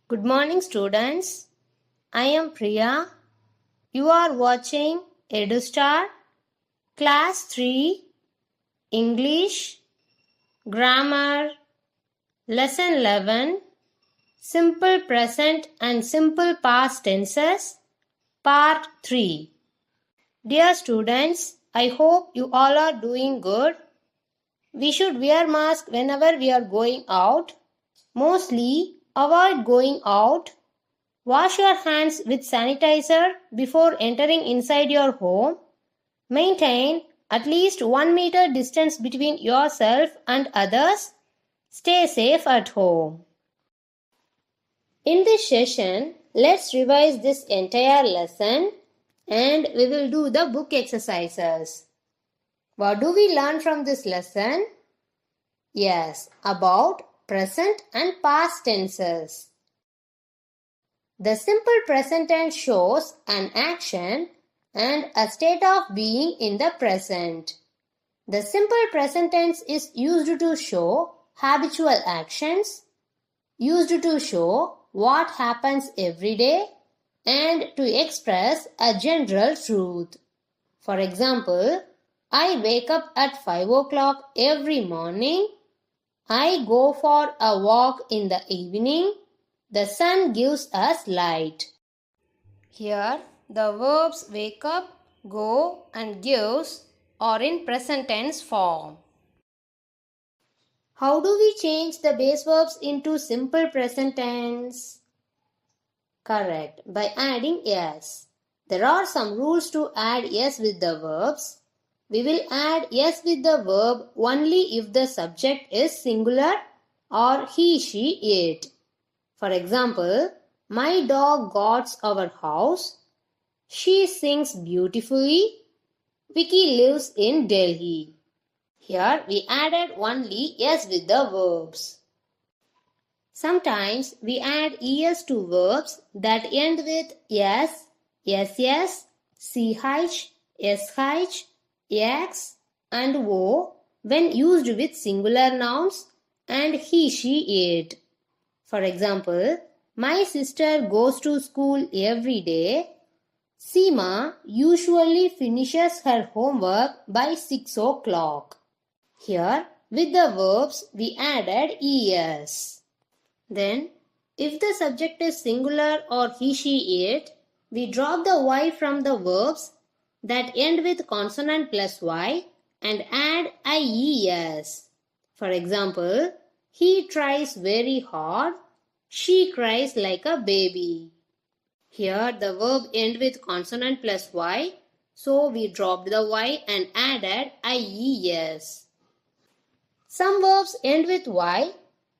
Good morning, students. I am Priya. You are watching EduStar, Class 3, English, Grammar, Lesson 11, Simple Present and Simple Past Tenses, Part 3. Dear students, I hope you all are doing good. We should wear mask whenever we are going out. Mostly avoid going out. Wash your hands with sanitizer before entering inside your home. Maintain at least 1 meter distance between yourself and others. Stay safe at home. In this session, let's revise this entire lesson and we will do the book exercises. What do we learn from this lesson? Yes, about present and past tenses. The simple present tense shows an action and a state of being in the present. The simple present tense is used to show habitual actions, used to show what happens every day, and to express a general truth. For example, I wake up at 5 o'clock every morning. I go for a walk in the evening. The sun gives us light. Here, the verbs wake up, go and gives are in present tense form. How do we change the base verbs into simple present tense? Correct, by adding s. There are some rules to add s with the verbs. We will add s with the verb only if the subject is singular or he, she, it. For example, my dog guards our house. She sings beautifully. Vicky lives in Delhi. Here we added only s with the verbs. Sometimes we add es to verbs that end with s, ss, ch, sh, x and o when used with singular nouns and he, she, it. For example, my sister goes to school every day. Seema usually finishes her homework by 6 o'clock. Here, with the verbs, we added es. Then, if the subject is singular or he, she, it, we drop the y from the verbs that end with consonant plus y and add ies. For example, he tries very hard. She cries like a baby. Here the verb end with consonant plus y, so we dropped the y and added ies. Some verbs end with y,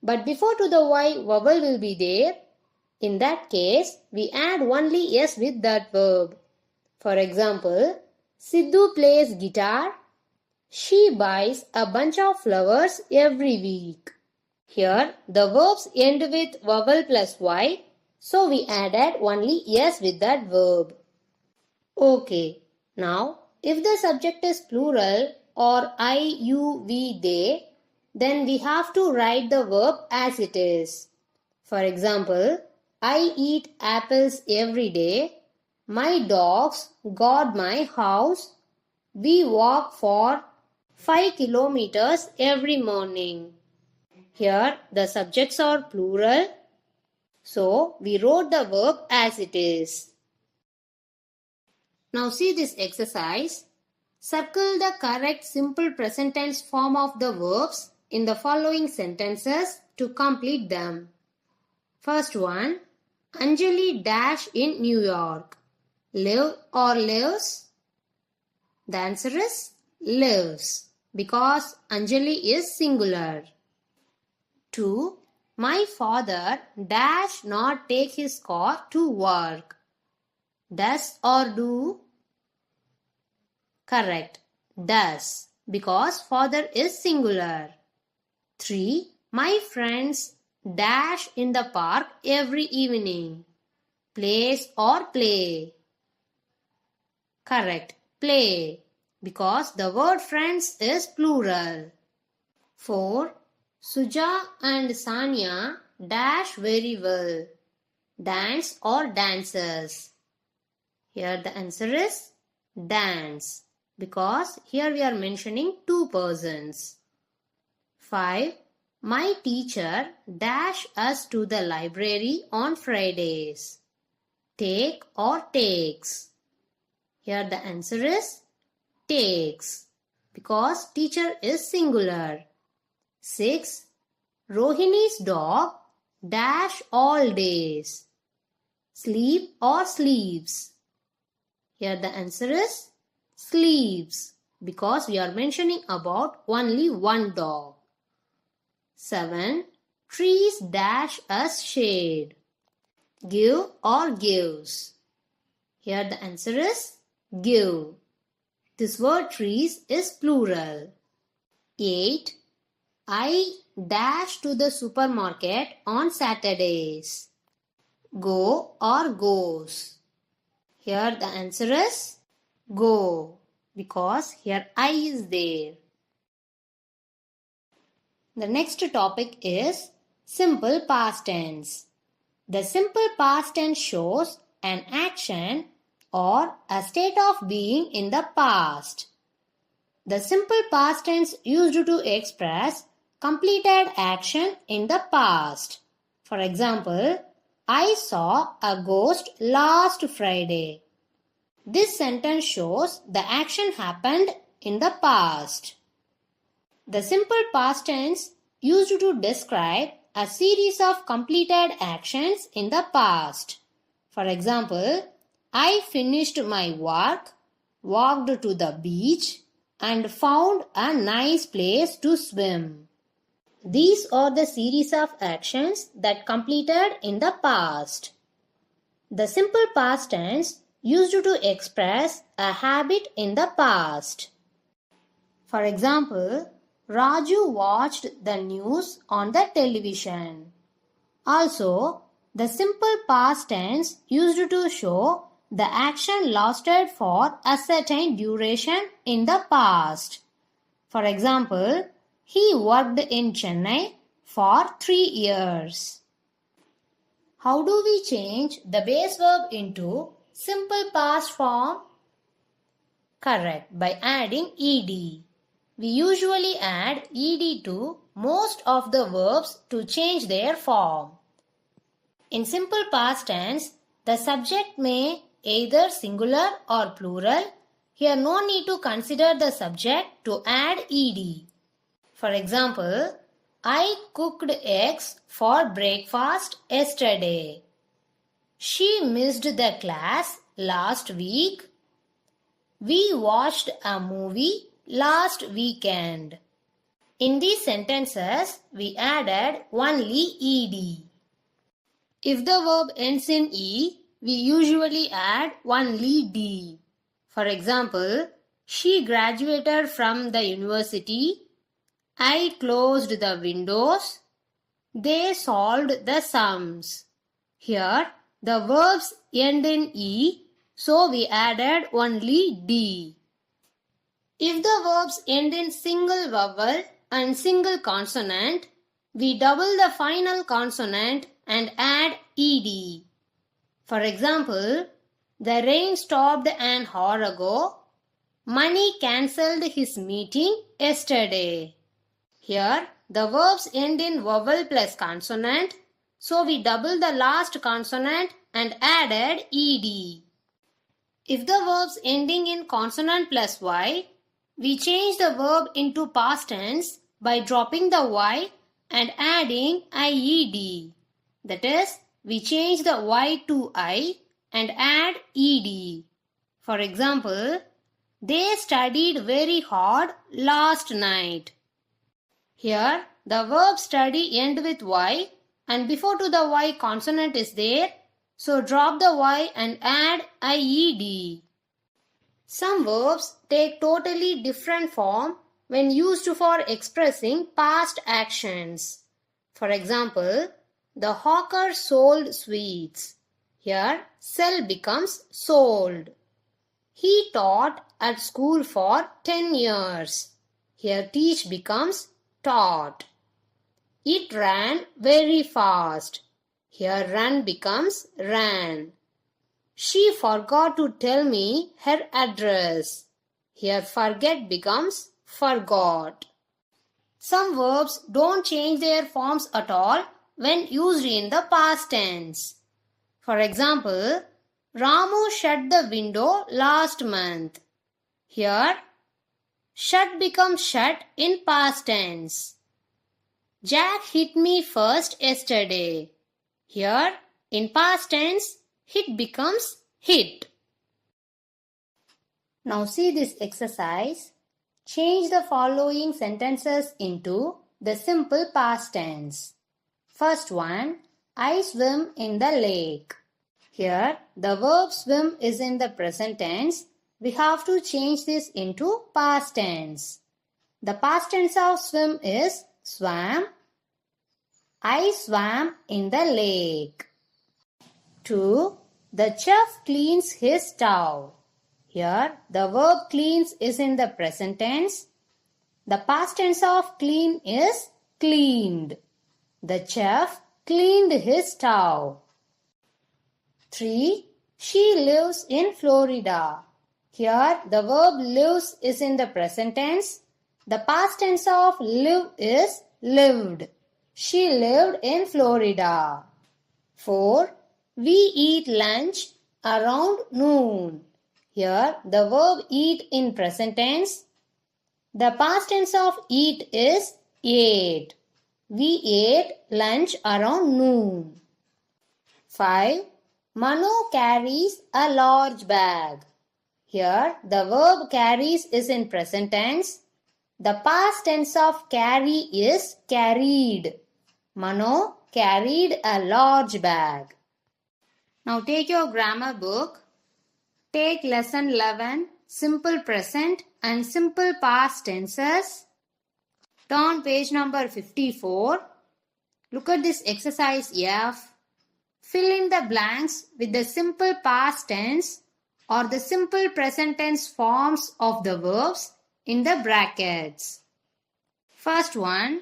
but before to the y vowel will be there. In that case, we add only s with that verb. For example, Sidhu plays guitar. She buys a bunch of flowers every week. Here, the verbs end with vowel plus y, so we added only s with that verb. Okay, now if the subject is plural or I, you, we, they, then we have to write the verb as it is. For example, I eat apples every day. My dogs guard my house. We walk for 5 kilometers every morning. Here the subjects are plural, so we wrote the verb as it is. Now see this exercise. Circle the correct simple present tense form of the verbs in the following sentences to complete them. First one, Anjali dash in New York. Live or lives? The answer is lives because Anjali is singular. 2. My father dash not take his car to work. Does or do? Correct. Does because father is singular. 3. My friends dash in the park every evening. Plays or play? Correct. Play because the word friends is plural. 4. Suja and Sanya dash very well. dance or dances? Here the answer is dance, because here we are mentioning two persons. 5. My teacher dash us to the library on Fridays. Take or takes? Here the answer is takes, because teacher is singular. 6. Rohini's dog dash all days. Sleep or sleeps? Here the answer is sleeps, because we are mentioning about only one dog. 7. Trees dash us shade. Give or gives? Here the answer is give. This word trees is plural. 8. I dash to the supermarket on Saturdays. Go or goes? Here the answer is go, because here I is there. The next topic is simple past tense. The simple past tense shows an action or a state of being in the past. The simple past tense used to express completed action in the past. For example, I saw a ghost last Friday. This sentence shows the action happened in the past. The simple past tense used to describe a series of completed actions in the past. For example, I finished my work, walked to the beach, and found a nice place to swim. These are the series of actions that completed in the past. The simple past tense used to express a habit in the past. For example, Raju watched the news on the television. Also, the simple past tense used to show the action lasted for a certain duration in the past. For example, he worked in Chennai for 3 years. How do we change the base verb into simple past form? Correct, by adding ed. We usually add ed to most of the verbs to change their form. In simple past tense, the subject may either singular or plural. Here no need to consider the subject to add ed. For example, I cooked eggs for breakfast yesterday. She missed the class last week. We watched a movie last weekend. In these sentences, we added only ed. If the verb ends in e, we usually add only d. For example, she graduated from the university. I closed the windows. They solved the sums. Here, the verbs end in e, so we added only d. If the verbs end in single vowel and single consonant, we double the final consonant and add ed. For example, the rain stopped an hour ago. Mani cancelled his meeting yesterday. Here, the verbs end in vowel plus consonant, so we double the last consonant and added ed. If the verbs ending in consonant plus y, we change the verb into past tense by dropping the y and adding ied. That is, we change the y to I and add ed. For example, they studied very hard last night. Here, the verb study end with y and before to the y consonant is there, so drop the y and add ied. Some verbs take totally different form when used for expressing past actions. For example, the hawker sold sweets. Here, sell becomes sold. He taught at school for 10 years. Here, teach becomes taught. It ran very fast. Here run becomes ran. She forgot to tell me her address. Here forget becomes forgot. Some verbs don't change their forms at all when used in the past tense. For example, Ramu shut the window last month. Here, shut becomes shut in past tense. Jack hit me first yesterday. Here, in past tense, hit becomes hit. Now see this exercise. Change the following sentences into the simple past tense. First one, I swim in the lake. Here, the verb swim is in the present tense. We have to change this into past tense. The past tense of swim is swam. I swam in the lake. 2. The chef cleans his stove. Here, the verb cleans is in the present tense. The past tense of clean is cleaned. The chef cleaned his stove. 3. She lives in Florida. Here, the verb lives is in the present tense. The past tense of live is lived. She lived in Florida. 4. We eat lunch around noon. Here, the verb eat in present tense. The past tense of eat is ate. We ate lunch around noon. 5. Manu carries a large bag. Here, the verb carries is in present tense. The past tense of carry is carried. Manu carried a large bag. Now take your grammar book. Take lesson 11, simple present and simple past tenses. Turn page number 54. Look at this exercise F. Fill in the blanks with the simple past tense or the simple present tense forms of the verbs in the brackets. First one,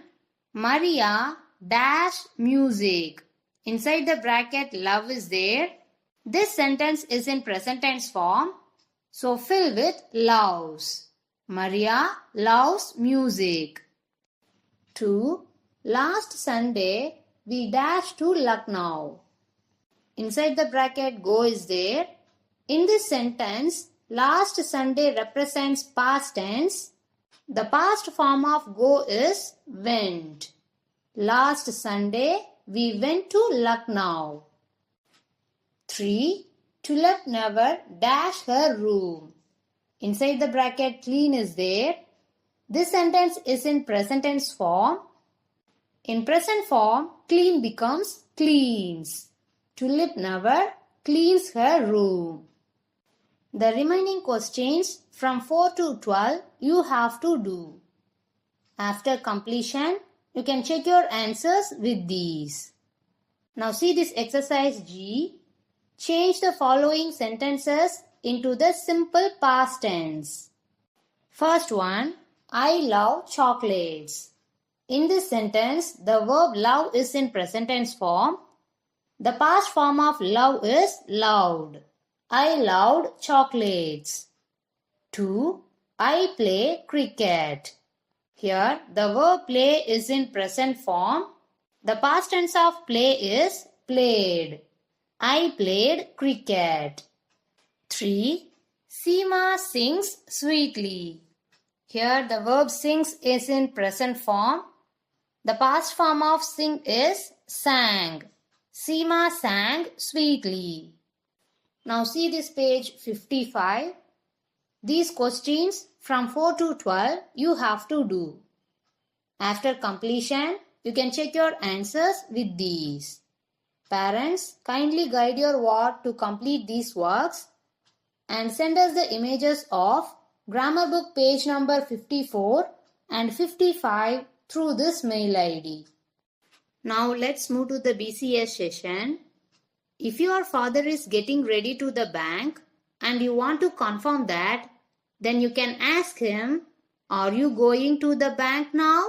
Maria dash music. Inside the bracket love is there. This sentence is in present tense form. So fill with loves. Maria loves music. 2. Last Sunday we dashed to Lucknow. Inside the bracket go is there. In this sentence, last Sunday represents past tense. The past form of go is went. Last Sunday we went to Lucknow. 3. Tulip never dash her room. Inside the bracket clean is there. This sentence is in present tense form. In present form, clean becomes cleans. Tulip never cleans her room. The remaining questions from 4 to 12 you have to do. After completion, you can check your answers with these. Now see this exercise G. Change the following sentences into the simple past tense. First one, I love chocolates. In this sentence, the verb love is in present tense form. The past form of love is loved. I loved chocolates. 2. I play cricket. Here, the verb play is in present form. The past tense of play is played. I played cricket. 3. Seema sings sweetly. Here, the verb sings is in present form. The past form of sing is sang. Seema sang sweetly. Now see this page 55. These questions from 4 to 12 you have to do. After completion, you can check your answers with these. Parents, kindly guide your ward to complete these works and send us the images of grammar book page number 54 and 55 through this mail ID. Now let's move to the BCS session. If your father is getting ready to the bank and you want to confirm that, then you can ask him, are you going to the bank now?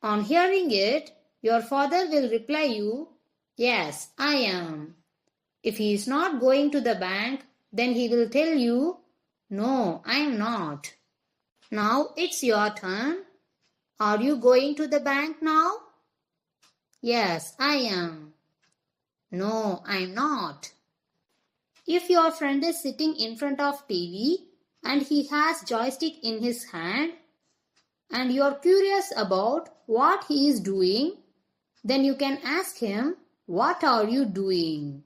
On hearing it, your father will reply you, Yes, I am. If he is not going to the bank, then he will tell you, no, I am not. Now it's your turn. Are you going to the bank now? Yes, I am. No, I am not. If your friend is sitting in front of TV and he has joystick in his hand and you are curious about what he is doing, then you can ask him, what are you doing?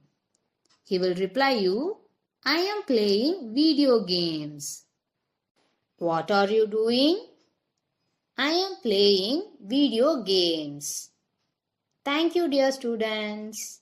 He will reply you, I am playing video games. What are you doing? I am playing video games. Thank you, dear students.